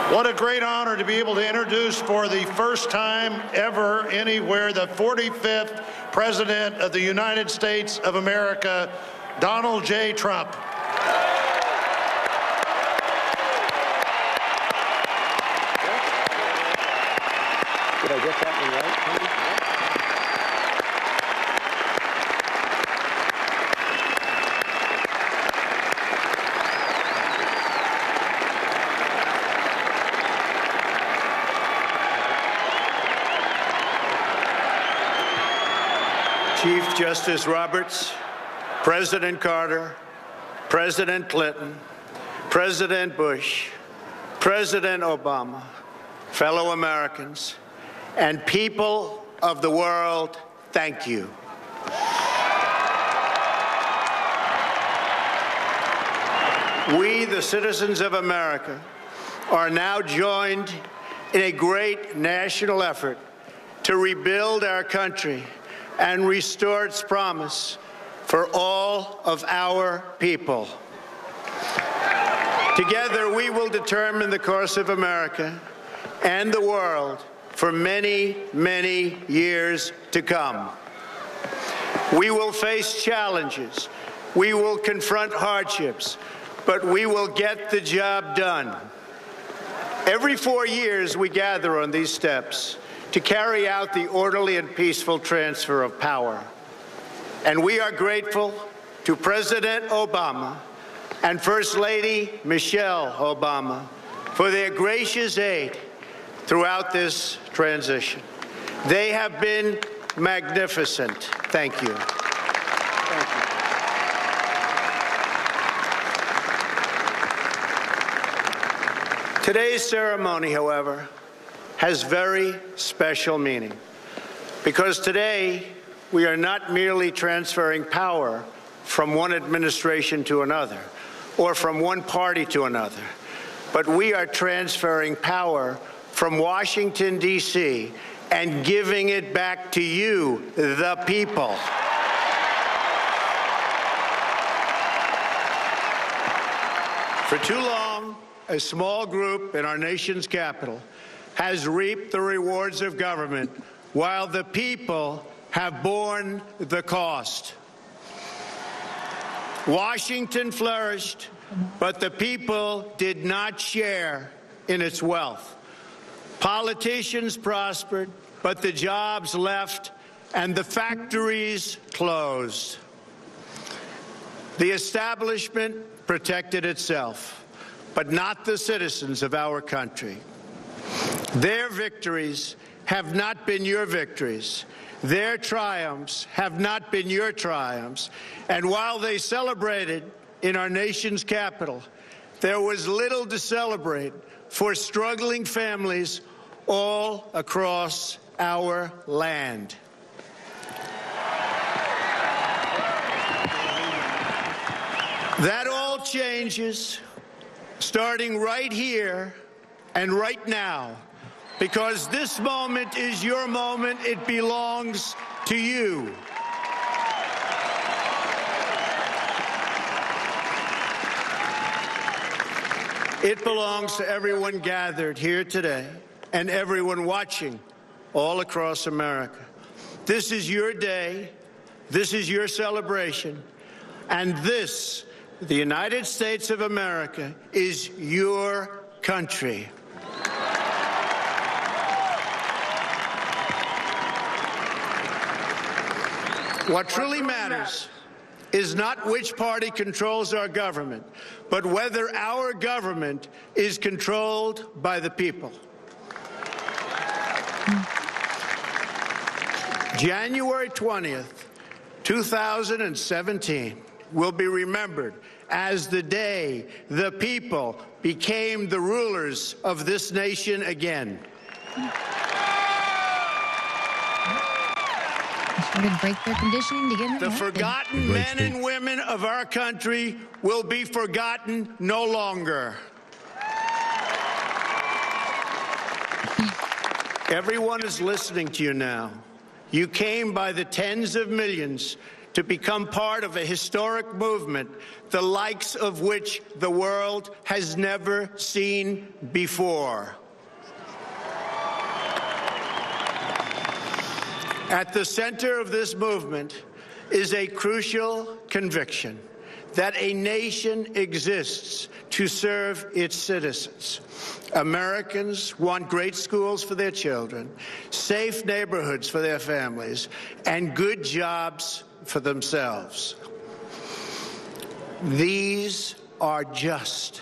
What a great honor to be able to introduce for the first time ever anywhere the 45th President of the United States of America, Donald J. Trump. Did I get that one right? Chief Justice Roberts, President Carter, President Clinton, President Bush, President Obama, fellow Americans, and people of the world, thank you. We, the citizens of America, are now joined in a great national effort to rebuild our country and restore its promise for all of our people. Together, we will determine the course of America and the world for many, many years to come. We will face challenges. We will confront hardships, but we will get the job done. Every 4 years, we gather on these steps to carry out the orderly and peaceful transfer of power. And we are grateful to President Obama and First Lady Michelle Obama for their gracious aid throughout this transition. They have been magnificent. Thank you. Thank you. Today's ceremony, however, has very special meaning, because today we are not merely transferring power from one administration to another or from one party to another, but we are transferring power from Washington, D.C., and giving it back to you, the people. For too long, a small group in our nation's capital has reaped the rewards of government while the people have borne the cost. Washington flourished, but the people did not share in its wealth. Politicians prospered, but the jobs left and the factories closed. The establishment protected itself, but not the citizens of our country. Their victories have not been your victories. Their triumphs have not been your triumphs. And while they celebrated in our nation's capital, there was little to celebrate for struggling families all across our land. That all changes starting right here and right now, because this moment is your moment. It belongs to you. It belongs to everyone gathered here today and everyone watching all across America. This is your day. This is your celebration. And this, the United States of America, is your country. What truly matters is not which party controls our government, but whether our government is controlled by the people. January 20th, 2017 will be remembered as the day the people became the rulers of this nation again. Break their conditioning to get the forgotten men and women of our country will be forgotten no longer. Everyone is listening to you now. You came by the tens of millions to become part of a historic movement, the likes of which the world has never seen before. At the center of this movement is a crucial conviction that a nation exists to serve its citizens. Americans want great schools for their children, safe neighborhoods for their families, and good jobs for themselves. These are just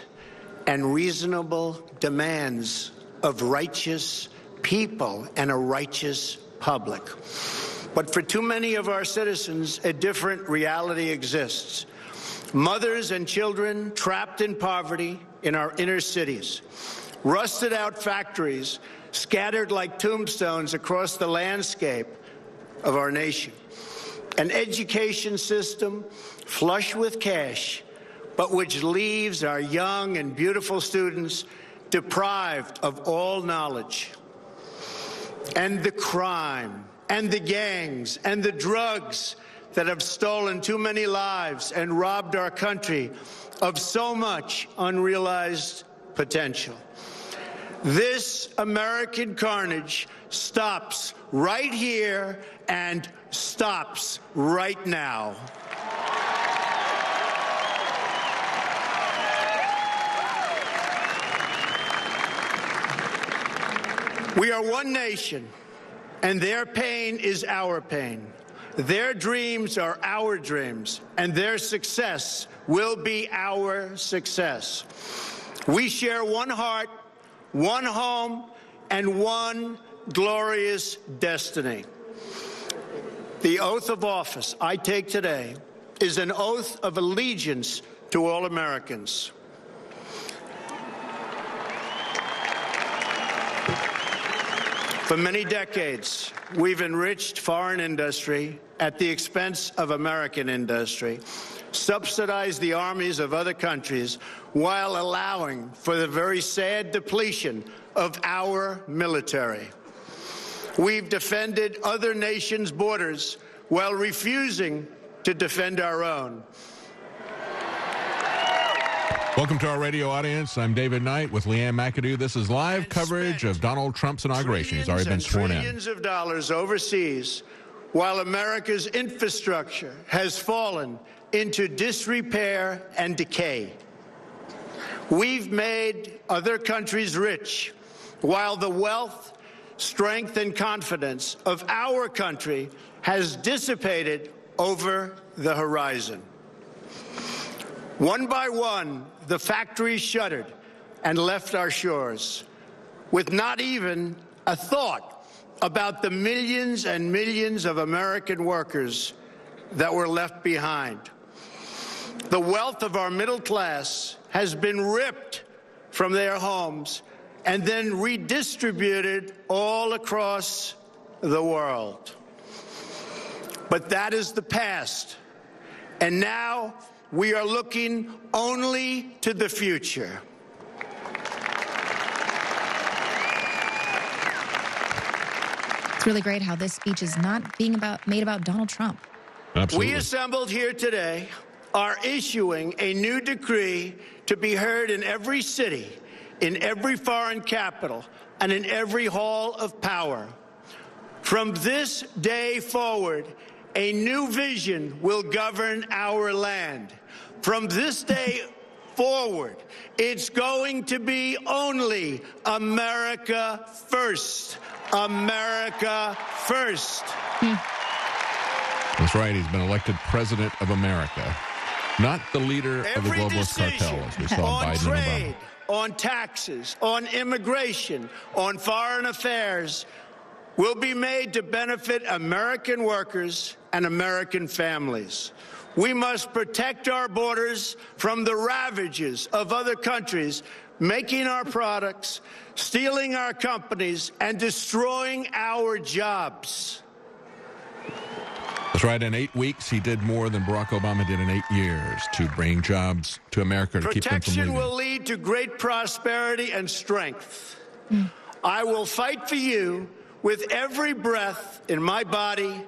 and reasonable demands of righteous people and a righteous public. But for too many of our citizens, a different reality exists. Mothers and children trapped in poverty in our inner cities, rusted out factories scattered like tombstones across the landscape of our nation, an education system flush with cash, but which leaves our young and beautiful students deprived of all knowledge. And the crime, and the gangs, and the drugs that have stolen too many lives and robbed our country of so much unrealized potential. This American carnage stops right here and stops right now. We are one nation, and their pain is our pain. Their dreams are our dreams, and their success will be our success. We share one heart, one home, and one glorious destiny. The oath of office I take today is an oath of allegiance to all Americans. For many decades, we've enriched foreign industry at the expense of American industry, subsidized the armies of other countries while allowing for the very sad depletion of our military. We've defended other nations' borders while refusing to defend our own. Welcome to our radio audience. I'm David Knight with Leanne McAdoo. This is live coverage of Donald Trump's inauguration. He's already been sworn in. Trillions of dollars overseas, while America's infrastructure has fallen into disrepair and decay. We've made other countries rich, while the wealth, strength, and confidence of our country has dissipated over the horizon. One by one, the factories shuttered and left our shores, with not even a thought about the millions and millions of American workers that were left behind. The wealth of our middle class has been ripped from their homes and then redistributed all across the world. But that is the past, and now we are looking only to the future. It's really great how this speech is not being made about Donald Trump. Absolutely. We assembled here today are issuing a new decree to be heard in every city, in every foreign capital, and in every hall of power. From this day forward, a new vision will govern our land. From this day forward, it's going to be only America first. America first. That's right. He's been elected president of America, not the leader of the globalist cartel, as we saw on Biden trade, and Obama. on taxes, on immigration, on foreign affairs will be made to benefit American workers and American families. We must protect our borders from the ravages of other countries, making our products, stealing our companies, and destroying our jobs. That's right. In 8 weeks, he did more than Barack Obama did in 8 years to bring jobs to America, to keep them from Protection leaving. will lead to great prosperity and strength. I will fight for you with every breath in my body,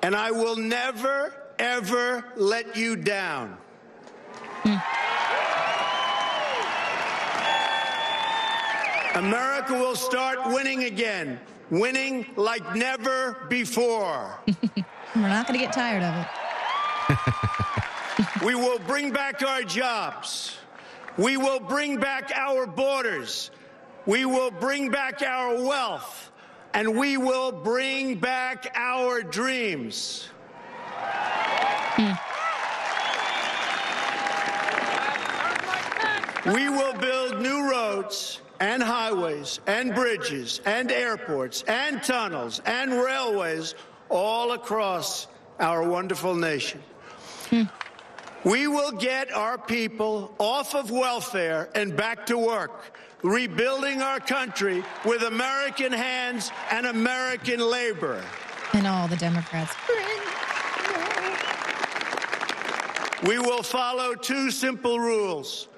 and I will never, ever let you down. America will start winning again, winning like never before. We're not going to get tired of it. We will bring back our jobs. We will bring back our borders. We will bring back our wealth. And we will bring back our dreams. We will build new roads and highways and bridges and airports and tunnels and railways all across our wonderful nation. We will get our people off of welfare and back to work, rebuilding our country with American hands and American labor. And all the Democrats. We will follow two simple rules: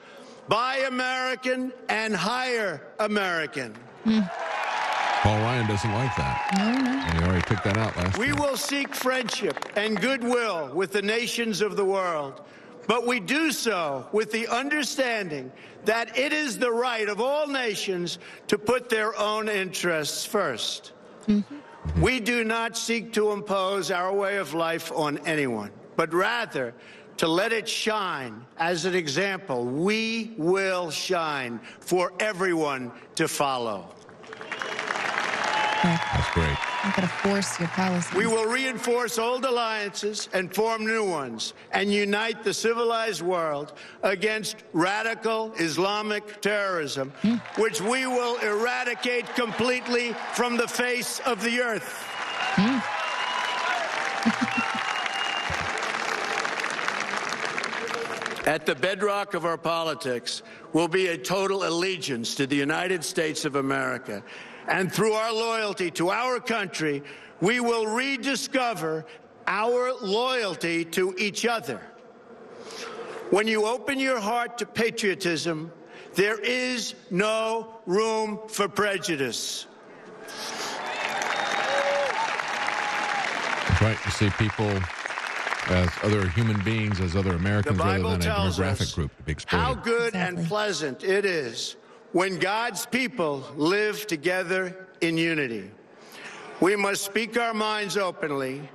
buy American and hire American. Paul Ryan doesn't like that. No. And he already took that out last We year. will seek friendship and goodwill with the nations of the world, but we do so with the understanding that it is the right of all nations to put their own interests first. We do not seek to impose our way of life on anyone, but rather to let it shine as an example. We will shine for everyone to follow. That's great. I'm going to force your policies. We will reinforce old alliances and form new ones and unite the civilized world against radical Islamic terrorism, which we will eradicate completely from the face of the earth. At the bedrock of our politics will be a total allegiance to the United States of America. And through our loyalty to our country, we will rediscover our loyalty to each other. When you open your heart to patriotism, there is no room for prejudice. That's right. You see people as other human beings, as other Americans, rather than a demographic group to be exploited. How good Exactly. and pleasant it is when God's people live together in unity. We must speak our minds openly,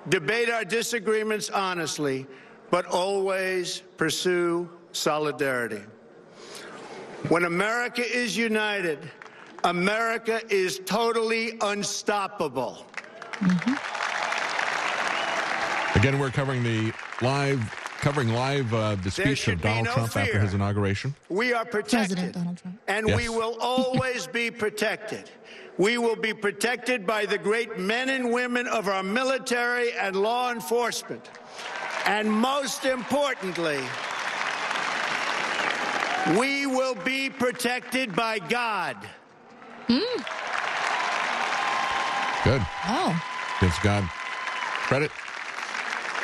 debate our disagreements honestly, but always pursue solidarity. When America is united, America is totally unstoppable. Again, we're covering live the speech should of be Donald no Trump after fear. his inauguration. We are protected, President Donald Trump. and Yes. we will always be protected. We will be protected by the great men and women of our military and law enforcement. And most importantly, we will be protected by God. Good. Oh. Gives God credit.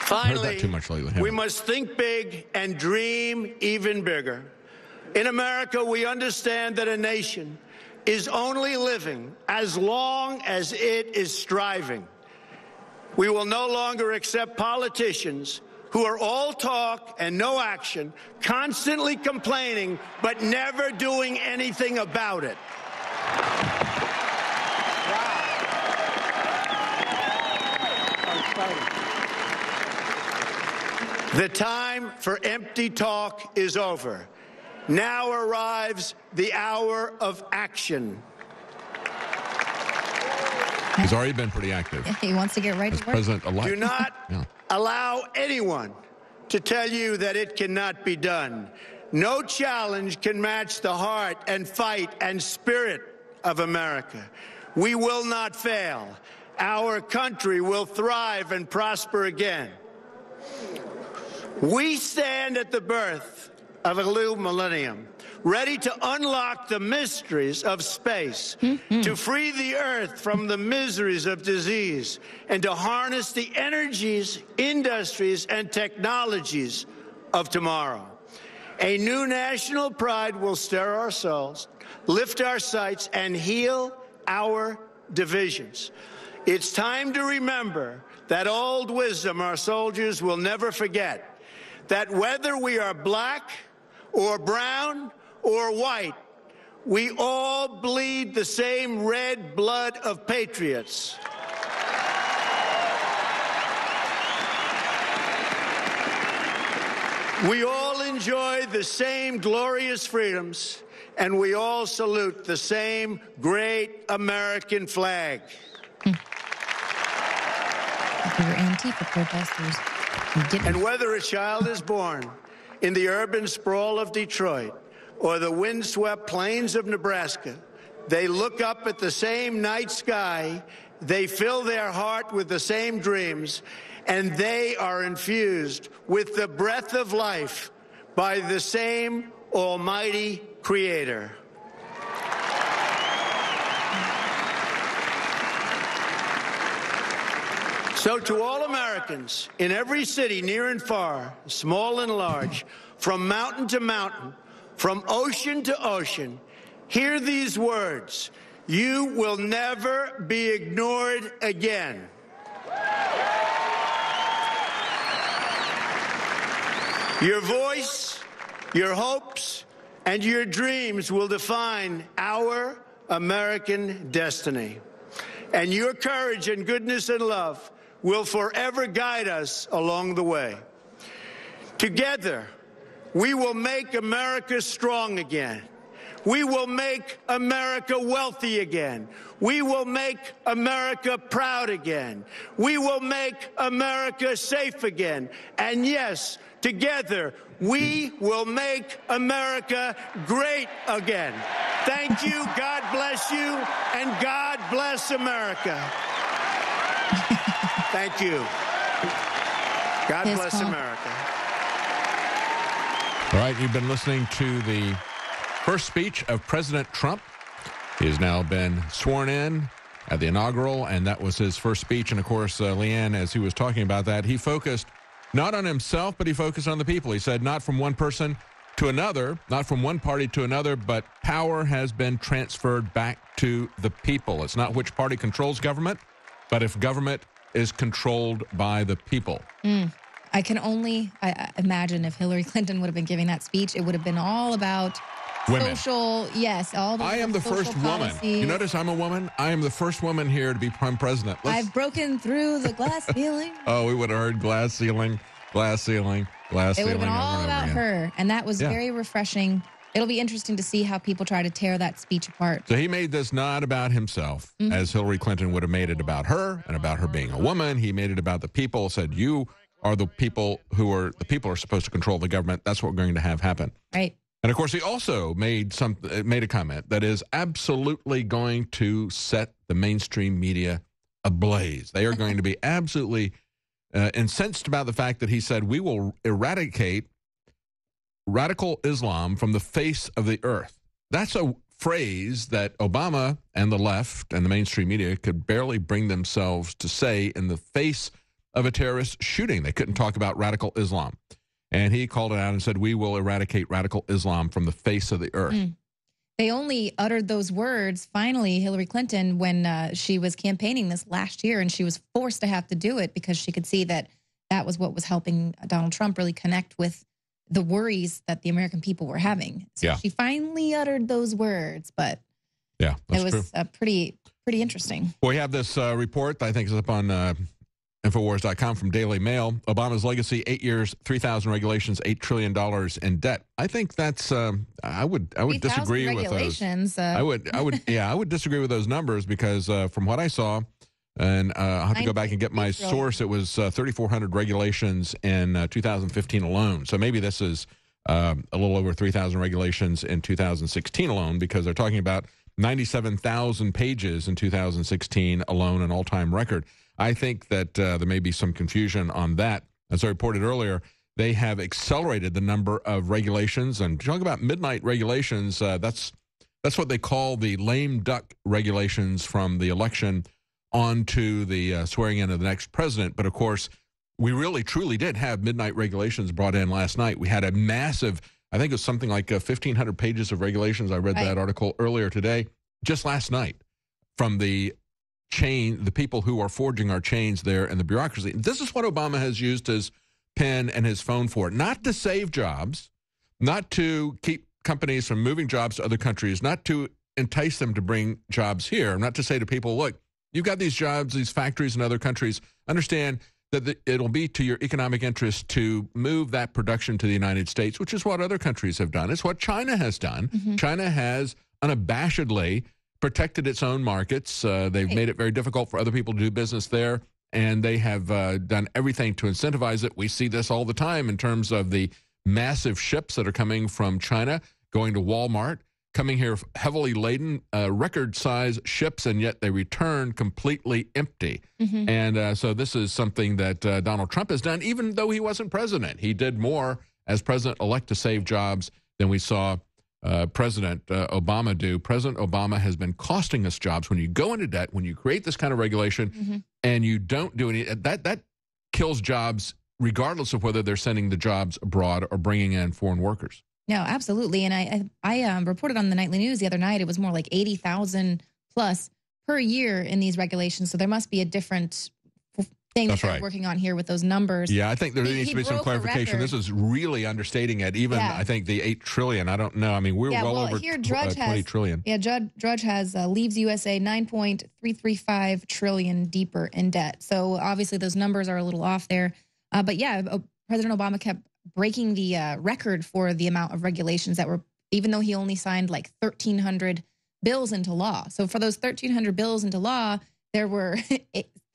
I've heard Finally, that too much lately. we haven't I? must think big and dream even bigger. In America, we understand that a nation is only living as long as it is striving. We will no longer accept politicians who are all talk and no action, constantly complaining, but never doing anything about it. The time for empty talk is over. Now arrives the hour of action. He's already been pretty active He wants to get right as to work. president-elect. Do not Yeah. allow anyone to tell you that it cannot be done. No challenge can match the heart and fight and spirit of America. We will not fail. Our country will thrive and prosper again. We stand at the birth of a new millennium, ready to unlock the mysteries of space, to free the earth from the miseries of disease, and to harness the energies, industries, and technologies of tomorrow. A new national pride will stir our souls, lift our sights, and heal our divisions. It's time to remember that old wisdom our soldiers will never forget, that whether we are black or brown or white, we all bleed the same red blood of patriots. We all enjoy the same glorious freedoms, and we all salute the same great American flag. For your Antifa protesters. And whether a child is born in the urban sprawl of Detroit or the windswept plains of Nebraska, they look up at the same night sky, they fill their heart with the same dreams, and they are infused with the breath of life by the same almighty Creator. So to all Americans in every city, near and far, small and large, from mountain to mountain, from ocean to ocean, hear these words: you will never be ignored again. Your voice, your hopes, and your dreams will define our American destiny. And your courage and goodness and love will forever guide us along the way. Together, we will make America strong again. We will make America wealthy again. We will make America proud again. We will make America safe again. And yes, together, we will make America great again. Thank you, God bless you, and God bless America. Thank you. God bless America. All right, you've been listening to the first speech of President Trump. He has now been sworn in at the inaugural, and that was his first speech. And, of course, Leanne, as he was talking about that, he focused not on himself, but he focused on the people. He said not from one person to another, not from one party to another, but power has been transferred back to the people. It's not which party controls government, but if government is controlled by the people. I can only imagine if Hillary Clinton would have been giving that speech, it would have been all about women. Social, yes, all the I am the first woman. You notice I'm a woman? I am the first woman here to be prime president. I've broken through the glass ceiling. Oh, we would have heard glass ceiling, glass ceiling, glass ceiling. It would have been all about her, and that was very refreshing. It'll be interesting to see how people try to tear that speech apart. So he made this not about himself, as Hillary Clinton would have made it about her and about her being a woman. He made it about the people, said you are the people are supposed to control the government. That's what we're going to have happen. Right. And, of course, he also made a comment that is absolutely going to set the mainstream media ablaze. They are going to be absolutely incensed about the fact that he said we will eradicate radical Islam from the face of the earth. That's a phrase that Obama and the left and the mainstream media could barely bring themselves to say in the face of a terrorist shooting. They couldn't talk about radical Islam. And he called it out and said, we will eradicate radical Islam from the face of the earth. They only uttered those words, finally, Hillary Clinton, when she was campaigning this last year, and she was forced to have to do it because she could see that that was what was helping Donald Trump really connect with the worries that the American people were having. So she finally uttered those words, but it was pretty interesting. Well, we have this report that I think is up on Infowars.com from Daily Mail. Obama's legacy: 8 years, 3,000 regulations, $8 trillion in debt. I think that's I would disagree with those. I would disagree with those numbers because from what I saw, and I'll have to go back and get my source. It was 3,400 regulations in 2015 alone. So maybe this is a little over 3,000 regulations in 2016 alone, because they're talking about 97,000 pages in 2016 alone, an all-time record. I think that there may be some confusion on that. As I reported earlier, they have accelerated the number of regulations. And talking about midnight regulations, that's what they call the lame duck regulations from the election onto the swearing in of the next president. But, of course, we really, truly did have midnight regulations brought in last night. We had a massive, I think it was something like 1,500 pages of regulations. I read that article earlier today, just last night, from the the people who are forging our chains there in the bureaucracy. This is what Obama has used his pen and his phone for, not to save jobs, not to keep companies from moving jobs to other countries, not to entice them to bring jobs here, not to say to people, look, you've got these jobs, these factories in other countries. Understand that it'll be to your economic interest to move that production to the United States, which is what other countries have done. It's what China has done. Mm-hmm. China has unabashedly protected its own markets. They've made it very difficult for other people to do business there, and they have done everything to incentivize it. We see this all the time in terms of the massive ships that are coming from China, going to Walmart, coming here heavily laden, record-size ships, and yet they return completely empty. Mm-hmm. And so this is something that Donald Trump has done, even though he wasn't president. He did more as president-elect to save jobs than we saw President Obama do. President Obama has been costing us jobs. When you go into debt, when you create this kind of regulation, mm-hmm. and you don't do any, that kills jobs regardless of whether they're sending the jobs abroad or bringing in foreign workers. No, absolutely. And I reported on the nightly news the other night, it was more like 80,000 plus per year in these regulations. So there must be a different thing that they're working on here with those numbers. Yeah, I think there needs to be some clarification. This is really understating it. Even, I think, the $8 trillion. I don't know. I mean, we're well over here, 20 trillion. Yeah, Drudge has leaves USA 9.335 trillion deeper in debt. So obviously those numbers are a little off there. But yeah, President Obama kept breaking the record for the amount of regulations that were, even though he only signed like 1,300 bills into law. So for those 1,300 bills into law, there were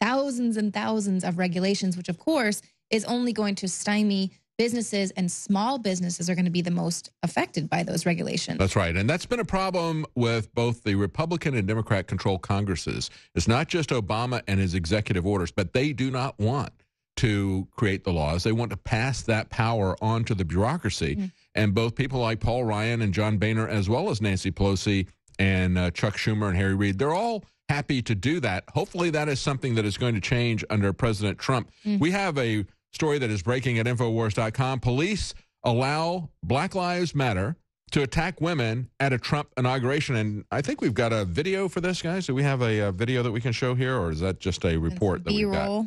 thousands and thousands of regulations, which of course is only going to stymie businesses, and small businesses are going to be the most affected by those regulations. That's right. And that's been a problem with both the Republican and Democrat controlled Congresses. It's not just Obama and his executive orders, but they do not want to create the laws. They want to pass that power on to the bureaucracy. Mm-hmm. And both people like Paul Ryan and John Boehner, as well as Nancy Pelosi and Chuck Schumer and Harry Reid, they're all happy to do that. Hopefully that is something that is going to change under President Trump. Mm-hmm. We have a story that is breaking at Infowars.com. Police allow Black Lives Matter to attack women at a Trump inauguration. And I think we've got a video for this, guys. Do we have a video that we can show here, or is that just a report that we've got?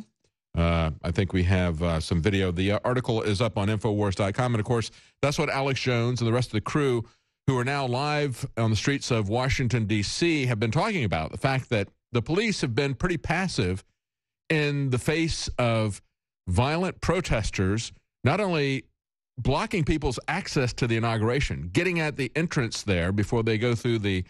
I think we have some video. The article is up on Infowars.com. And, of course, that's what Alex Jones and the rest of the crew who are now live on the streets of Washington, D.C. have been talking about, the fact that the police have been pretty passive in the face of violent protesters, not only blocking people's access to the inauguration, getting at the entrance there before they go through the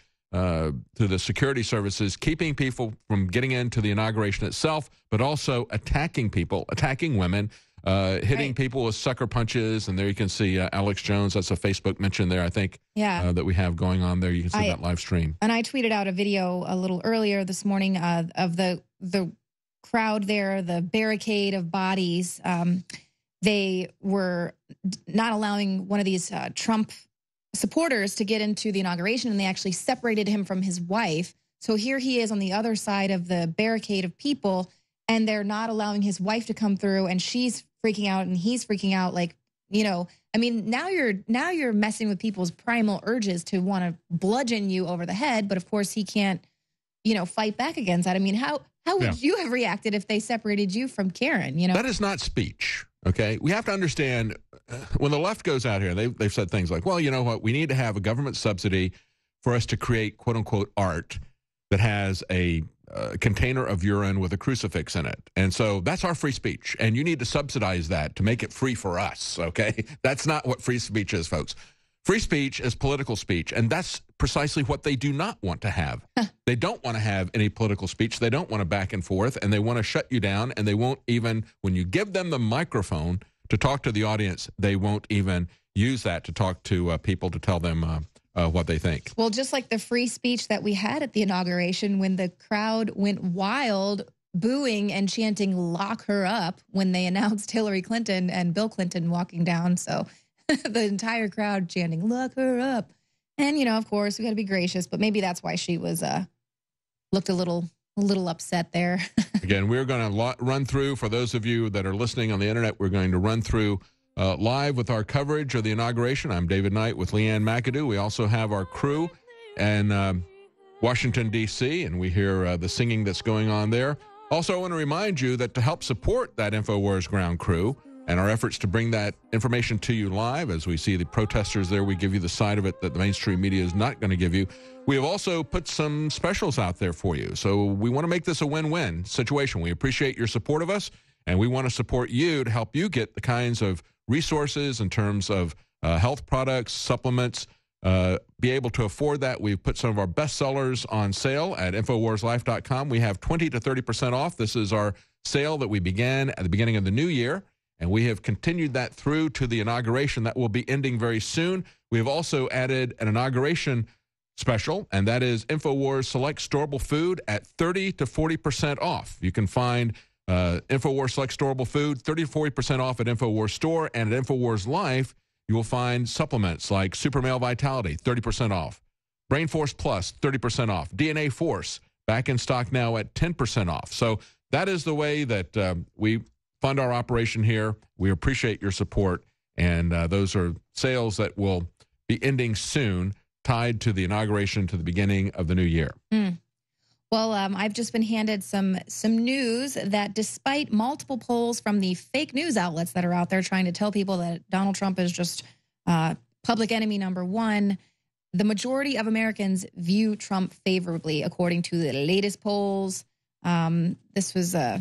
security services, keeping people from getting into the inauguration itself, but also attacking people, attacking women, hitting people with sucker punches. And there you can see Alex Jones. That's a Facebook mention there, I think, that we have going on there. You can see that live stream. And I tweeted out a video a little earlier this morning of the crowd there, the barricade of bodies. They were not allowing one of these Trump supporters to get into the inauguration, and they actually separated him from his wife. So here he is on the other side of the barricade of people, and they're not allowing his wife to come through, and she's freaking out and he's freaking out. Like, you know, I mean, now you're messing with people's primal urges to want to bludgeon you over the head, but of course he can't, you know, fight back against that. I mean, how would you have reacted if they separated you from Karen? You know, that is not speech. Okay, we have to understand when the left goes out here, they've said things like, well, you know what, we need to have a government subsidy for us to create, quote unquote, art that has a container of urine with a crucifix in it. And so that's our free speech. And you need to subsidize that to make it free for us. Okay, that's not what free speech is, folks. Free speech is political speech, and that's precisely what they do not want to have. They don't want to have any political speech. They don't want to back and forth, and they want to shut you down, and they won't even, when you give them the microphone to talk to the audience, they won't even use that to talk to people to tell them what they think. Well, just like the free speech that we had at the inauguration when the crowd went wild, booing and chanting, "Lock her up," when they announced Hillary Clinton and Bill Clinton walking down. So the entire crowd chanting, "Lock her up." And, you know, of course, we got to be gracious, but maybe that's why she was looked a little upset there. Again, we're going to run through, for those of you that are listening on the internet, we're going to run through live with our coverage of the inauguration. I'm David Knight with Leanne McAdoo. We also have our crew, and Washington, D.C., and we hear the singing that's going on there. Also, I want to remind you that to help support that InfoWars ground crew and our efforts to bring that information to you live, as we see the protesters there, we give you the side of it that the mainstream media is not going to give you. We have also put some specials out there for you. So we want to make this a win-win situation. We appreciate your support of us, and we want to support you to help you get the kinds of resources in terms of health products, supplements, be able to afford that. We've put some of our best sellers on sale at InfoWarsLife.com. We have 20 to 30% off. This is our sale that we began at the beginning of the new year, and we have continued that through to the inauguration. That will be ending very soon. We have also added an inauguration special, and that is InfoWars Select Storable Food at 30 to 40% off. You can find InfoWars Select Storable Food 30 to 40% off at InfoWars Store, and at InfoWars Life, you will find supplements like Super Male Vitality, 30% off. Brain Force Plus, 30% off. DNA Force, back in stock now at 10% off. So that is the way that we fund our operation here. We appreciate your support, and those are sales that will be ending soon, tied to the inauguration to the beginning of the new year. Well, I've just been handed some news that despite multiple polls from the fake news outlets that are out there trying to tell people that Donald Trump is just public enemy number one, the majority of Americans view Trump favorably, according to the latest polls. This was about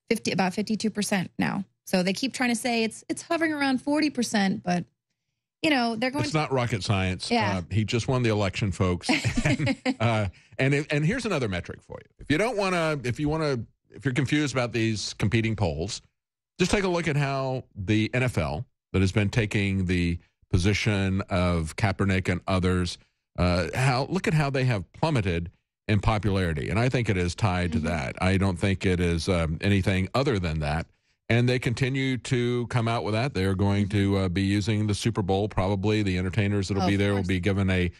52% now. So they keep trying to say it's hovering around 40%, but you know, they're going. It's not rocket science. Yeah. He just won the election, folks. And here's another metric for you. If you don't want to, if you're confused about these competing polls, just take a look at how the NFL, that has been taking the position of Kaepernick and others, look at how they have plummeted in popularity. And I think it is tied to that. I don't think it is anything other than that. And they continue to come out with that. They're going to be using the Super Bowl. Probably the entertainers that'll be there will be given an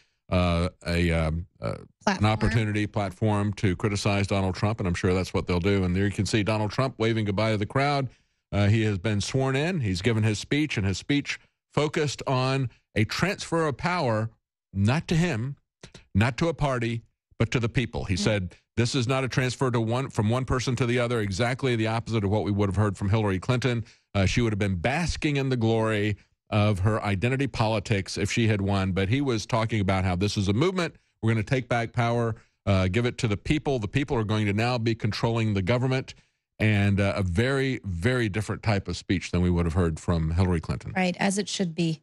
opportunity platform to criticize Donald Trump, and I'm sure that's what they'll do. And there you can see Donald Trump waving goodbye to the crowd. He has been sworn in. He's given his speech, and his speech focused on a transfer of power, not to him, not to a party, but to the people. He said, this is not a transfer from one person to the other, exactly the opposite of what we would have heard from Hillary Clinton. She would have been basking in the glory of her identity politics if she had won. But he was talking about how this is a movement. We're going to take back power, give it to the people. The people are going to now be controlling the government, and a very, very different type of speech than we would have heard from Hillary Clinton. Right, as it should be.